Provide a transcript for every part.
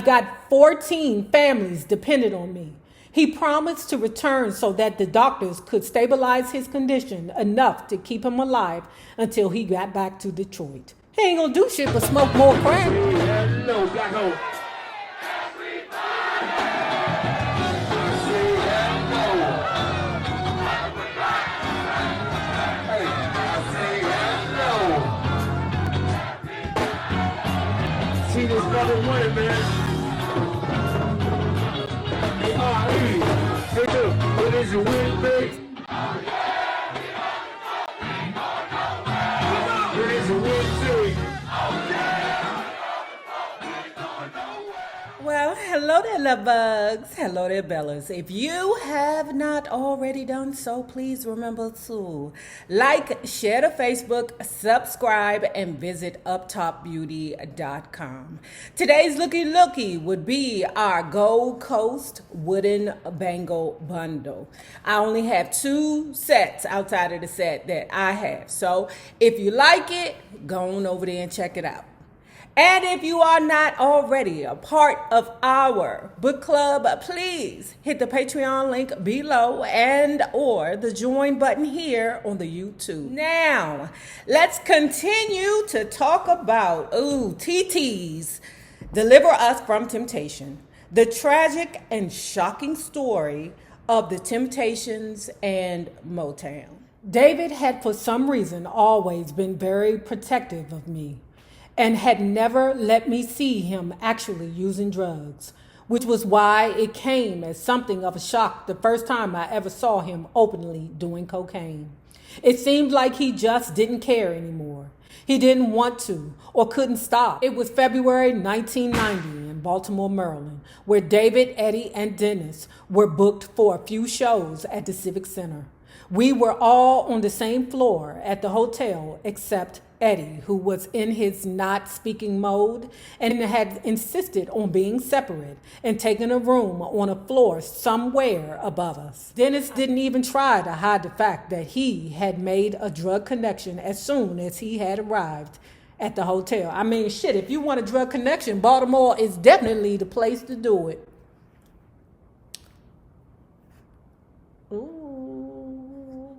got 14 families dependent on me. He promised to return so that the doctors could stabilize his condition enough to keep him alive until he got back to Detroit. He ain't gonna do shit but smoke more crack. Hello, black hole. See this brother winning, man. What is your win, babe? What is your win, babe? Well, hello there, love bugs. Hello there, Bellas. If you have not already done so, please remember to like, share to Facebook, subscribe, and visit uptopbeauty.com. Today's looky would be our Gold Coast wooden bangle bundle. I only have 2 sets outside of the set that I have. So if you like it, go on over there and check it out. And if you are not already a part of our book club, please hit the Patreon link below and or the join button here on the YouTube. Now, let's continue to talk about, TT's Deliver Us from Temptation, the tragic and shocking story of the Temptations and Motown. David had for some reason always been very protective of me, and had never let me see him actually using drugs, which was why it came as something of a shock the first time I ever saw him openly doing cocaine. It seemed like he just didn't care anymore. He didn't want to or couldn't stop. It was February 1990 in Baltimore, Maryland, where David, Eddie, and Dennis were booked for a few shows at the Civic Center. We were all on the same floor at the hotel except Eddie, who was in his not speaking mode and had insisted on being separate and taking a room on a floor somewhere above us. Dennis didn't even try to hide the fact that he had made a drug connection as soon as he had arrived at the hotel. I mean, shit, if you want a drug connection, Baltimore is definitely the place to do it. Ooh.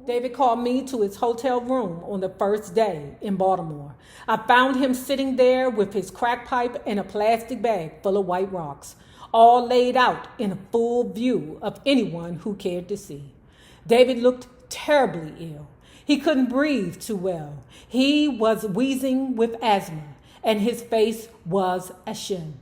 David called me to his hotel room on the first day in Baltimore. I found him sitting there with his crack pipe and a plastic bag full of white rocks, all laid out in a full view of anyone who cared to see. David looked terribly ill. He couldn't breathe too well. He was wheezing with asthma, and his face was ashen.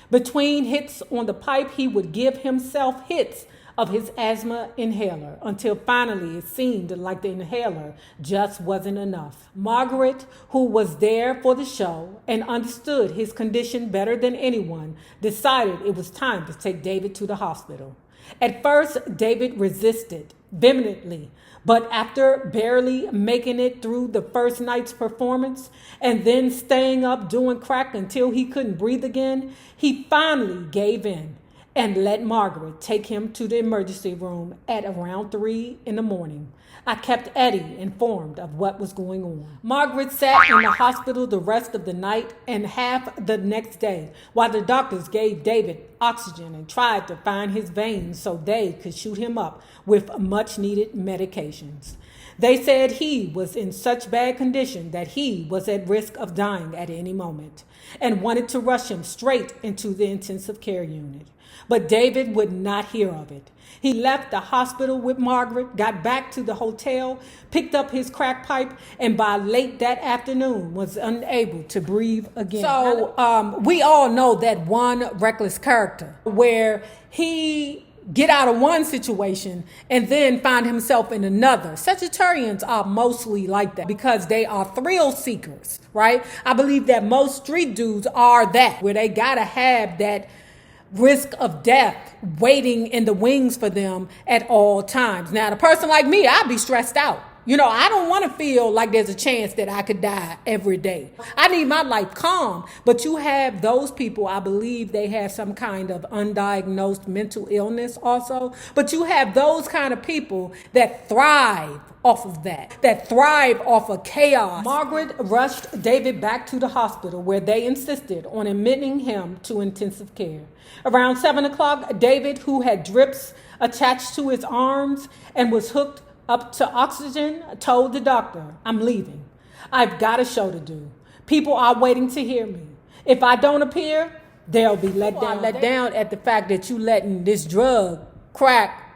Between hits on the pipe, he would give himself hits of his asthma inhaler until finally it seemed like the inhaler just wasn't enough. Margaret, who was there for the show and understood his condition better than anyone, decided it was time to take David to the hospital. At first, David resisted vehemently, but after barely making it through the first night's performance and then staying up doing crack until he couldn't breathe again, he finally gave in and let Margaret take him to the emergency room at around 3 a.m. I kept Eddie informed of what was going on. Margaret sat in the hospital the rest of the night and half the next day while the doctors gave David oxygen and tried to find his veins so they could shoot him up with much-needed medications. They said he was in such bad condition that he was at risk of dying at any moment and wanted to rush him straight into the intensive care unit. But David would not hear of it. He left the hospital with Margaret, got back to the hotel, picked up his crack pipe, and by late that afternoon was unable to breathe again. So we all know that one reckless character where he get out of one situation and then find himself in another. Sagittarians are mostly like that because they are thrill seekers, right? I believe that most street dudes are that, where they gotta have that risk of death waiting in the wings for them at all times. Now, the person like me, I'd be stressed out. You know, I don't want to feel like there's a chance that I could die every day. I need my life calm. But you have those people, I believe they have some kind of undiagnosed mental illness also. But you have those kind of people that thrive off of that thrive off of chaos. Margaret rushed David back to the hospital where they insisted on admitting him to intensive care. Around 7 o'clock, David, who had drips attached to his arms and was hooked up to oxygen, told the doctor, "I'm leaving. I've got a show to do. People are waiting to hear me. If I don't appear, they'll be let down at the fact that you letting this drug, crack,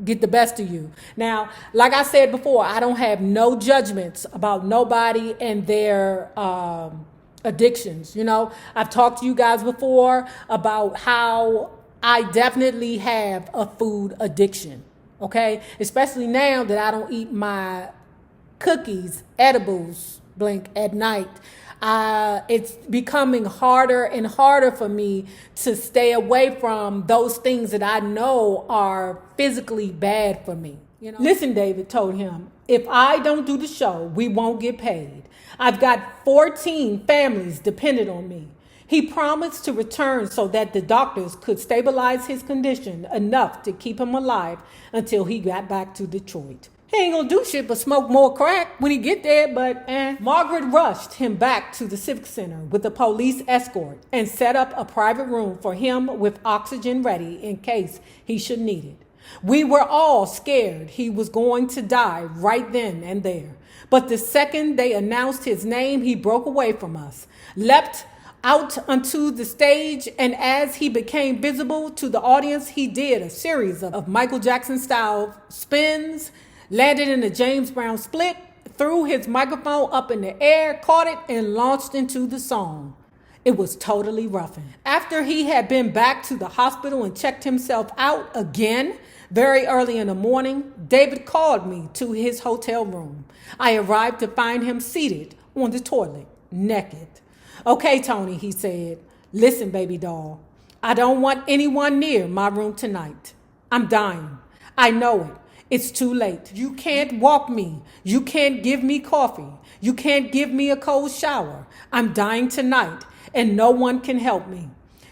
get the best of you." Now, like I said before, I don't have no judgments about nobody and their addictions. I've talked to you guys before about how I definitely have a food addiction. Okay, especially now that I don't eat my cookies, edibles, at night. It's becoming harder and harder for me to stay away from those things that I know are physically bad for me. Listen, David told him, "If I don't do the show, we won't get paid. I've got 14 families dependent on me." He promised to return so that the doctors could stabilize his condition enough to keep him alive until he got back to Detroit. He ain't gonna do shit but smoke more crack when he get there, but Margaret rushed him back to the Civic Center with a police escort and set up a private room for him with oxygen ready in case he should need it. We were all scared he was going to die right then and there. But the second they announced his name, he broke away from us, leapt out onto the stage, and as he became visible to the audience, he did a series of Michael Jackson style spins, landed in a James Brown split, threw his microphone up in the air, caught it, and launched into the song. It was totally Ruffin. After he had been back to the hospital and checked himself out again very early in the morning, David called me to his hotel room. I arrived to find him seated on the toilet, naked. "Okay, Tony," he said. "Listen, baby doll, I don't want anyone near my room tonight. I'm dying. I know it. It's too late. You can't walk me. You can't give me coffee. You can't give me a cold shower. I'm dying tonight, and no one can help me.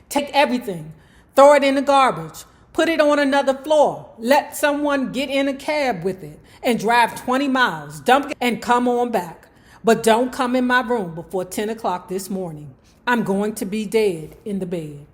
Take everything. Throw it in the garbage. Put it on another floor. Let someone get in a cab with it and drive 20 miles. Dump it and come on back. But don't come in my room before 10 o'clock this morning. I'm going to be dead in the bed."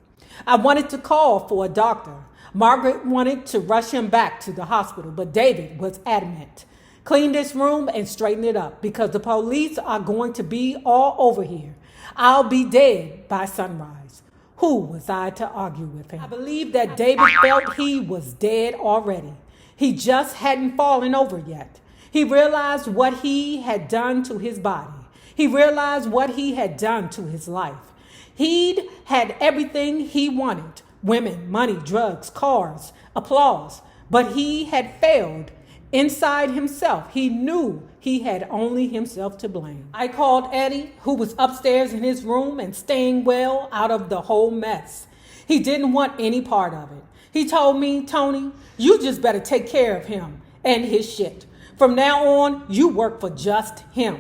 I wanted to call for a doctor. Margaret wanted to rush him back to the hospital, but David was adamant. "Clean this room and straighten it up because the police are going to be all over here. I'll be dead by sunrise." Who was I to argue with him? I believe that David felt he was dead already. He just hadn't fallen over yet. He realized what he had done to his body. He realized what he had done to his life. He'd had everything he wanted: women, money, drugs, cars, applause. But he had failed. Inside himself, he knew he had only himself to blame. I called Eddie, who was upstairs in his room and staying well out of the whole mess. He didn't want any part of it. He told me, "Tony, you just better take care of him and his shit. From now on, you work for just him."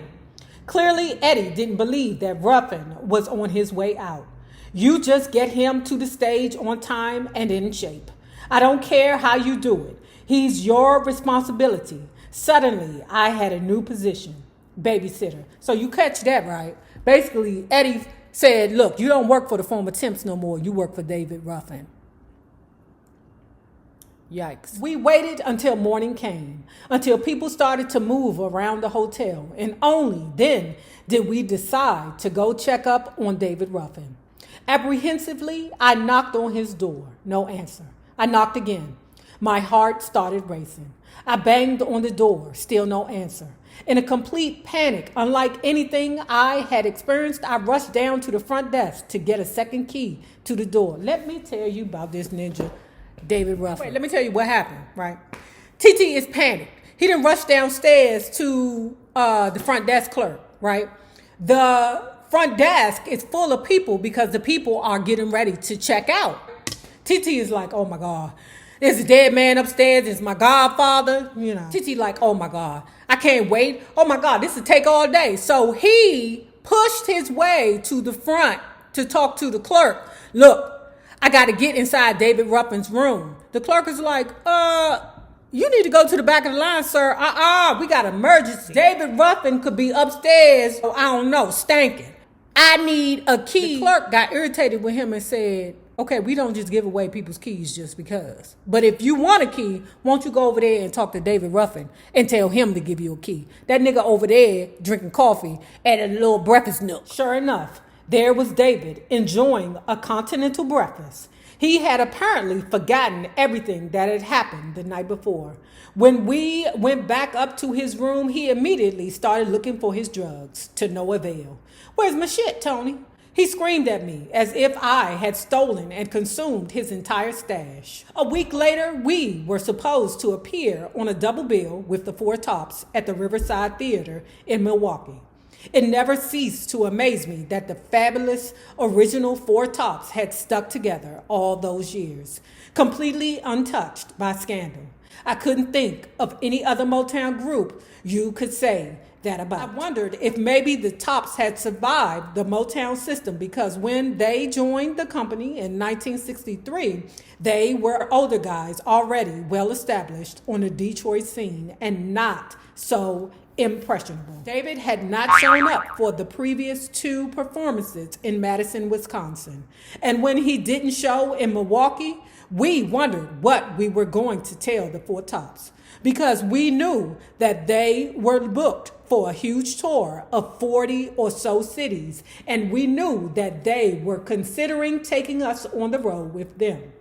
Clearly, Eddie didn't believe that Ruffin was on his way out. "You just get him to the stage on time and in shape. I don't care how you do it. He's your responsibility." Suddenly, I had a new position: babysitter. So you catch that, right? Basically, Eddie said, "Look, you don't work for the former Temps no more. You work for David Ruffin." Yikes. We waited until morning came, until people started to move around the hotel, and only then did we decide to go check up on David Ruffin. Apprehensively, I knocked on his door. No answer. I knocked again. My heart started racing. I banged on the door. Still no answer. In a complete panic, unlike anything I had experienced, I rushed down to the front desk to get a second key to the door. Let me tell you about this ninja, David Ruffin. Wait, let me tell you what happened, right? TT is panicked. He didn't rush downstairs to the front desk clerk, right? The front desk is full of people because the people are getting ready to check out. TT is like, "Oh my God, There's a dead man upstairs. It's my godfather. You know, Titi like, oh my God, I can't wait. Oh my God, this will take all day. So he pushed his way to the front to talk to the clerk. Look, I got to get inside David Ruffin's room. The clerk is like, you need to go to the back of the line, sir. We got an emergency. David Ruffin could be upstairs, I don't know, stanking. I need a key. The clerk got irritated with him and said, okay, we don't just give away people's keys just because. But if you want a key, won't you go over there and talk to David Ruffin and tell him to give you a key? That nigga over there drinking coffee at a little breakfast nook. Sure enough, there was David enjoying a continental breakfast. He had apparently forgotten everything that had happened the night before. When we went back up to his room, he immediately started looking for his drugs, to no avail. Where's my shit, Tony? He screamed at me as if I had stolen and consumed his entire stash. A week later, we were supposed to appear on a double bill with the Four Tops at the Riverside Theater in Milwaukee. It never ceased to amaze me that the fabulous original Four Tops had stuck together all those years, completely untouched by scandal. I couldn't think of any other Motown group you could say that about. I wondered if maybe the Tops had survived the Motown system because when they joined the company in 1963, they were older guys already well established on the Detroit scene and not so impressionable. David had not shown up for the previous two performances in Madison, Wisconsin. And when he didn't show in Milwaukee, we wondered what we were going to tell the Four Tops because we knew that they were booked for a huge tour of 40 or so cities, and we knew that they were considering taking us on the road with them.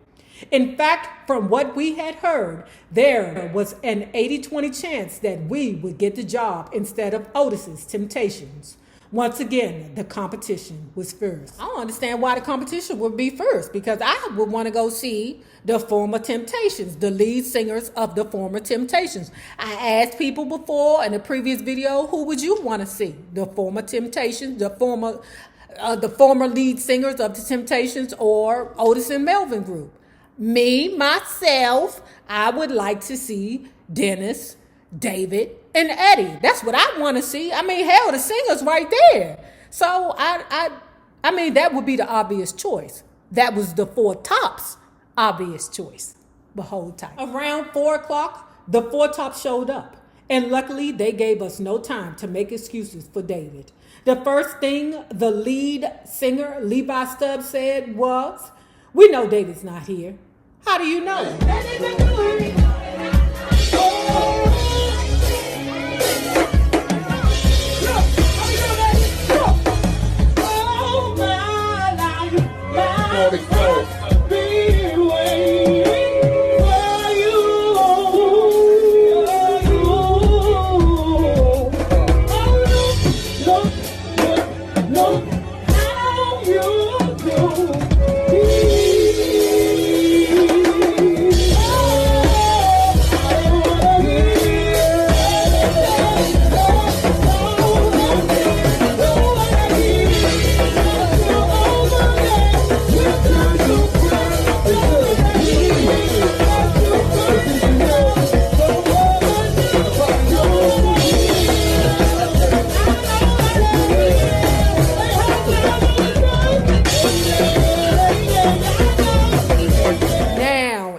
In fact, from what we had heard, there was an 80-20 chance that we would get the job instead of Otis's Temptations. Once again, the competition was fierce. I don't understand why the competition would be fierce, because I would want to go see the former Temptations, the lead singers of the former Temptations. I asked people before in a previous video, who would you want to see? The former Temptations, the former lead singers of the Temptations, or Otis and Melvin group? Me, myself, I would like to see Dennis, David, and Eddie. That's what I want to see. I mean, hell, the singer's right there. So, I mean, that would be the obvious choice. That was the Four Tops' obvious choice. But hold tight. Around 4 o'clock, the Four Tops showed up. And luckily, they gave us no time to make excuses for David. The first thing the lead singer, Levi Stubbs, said was, "We know David's not here." How do you know?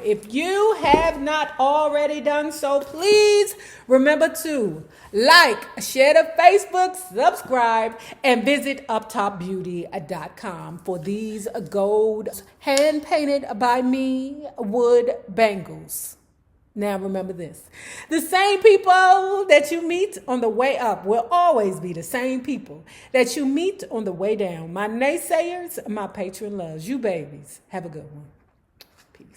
If you have not already done so, please remember to like, share the Facebook, subscribe, and visit uptopbeauty.com for these gold hand-painted by me wood bangles. Now remember this, the same people that you meet on the way up will always be the same people that you meet on the way down. My naysayers, my patron loves. You babies, have a good one.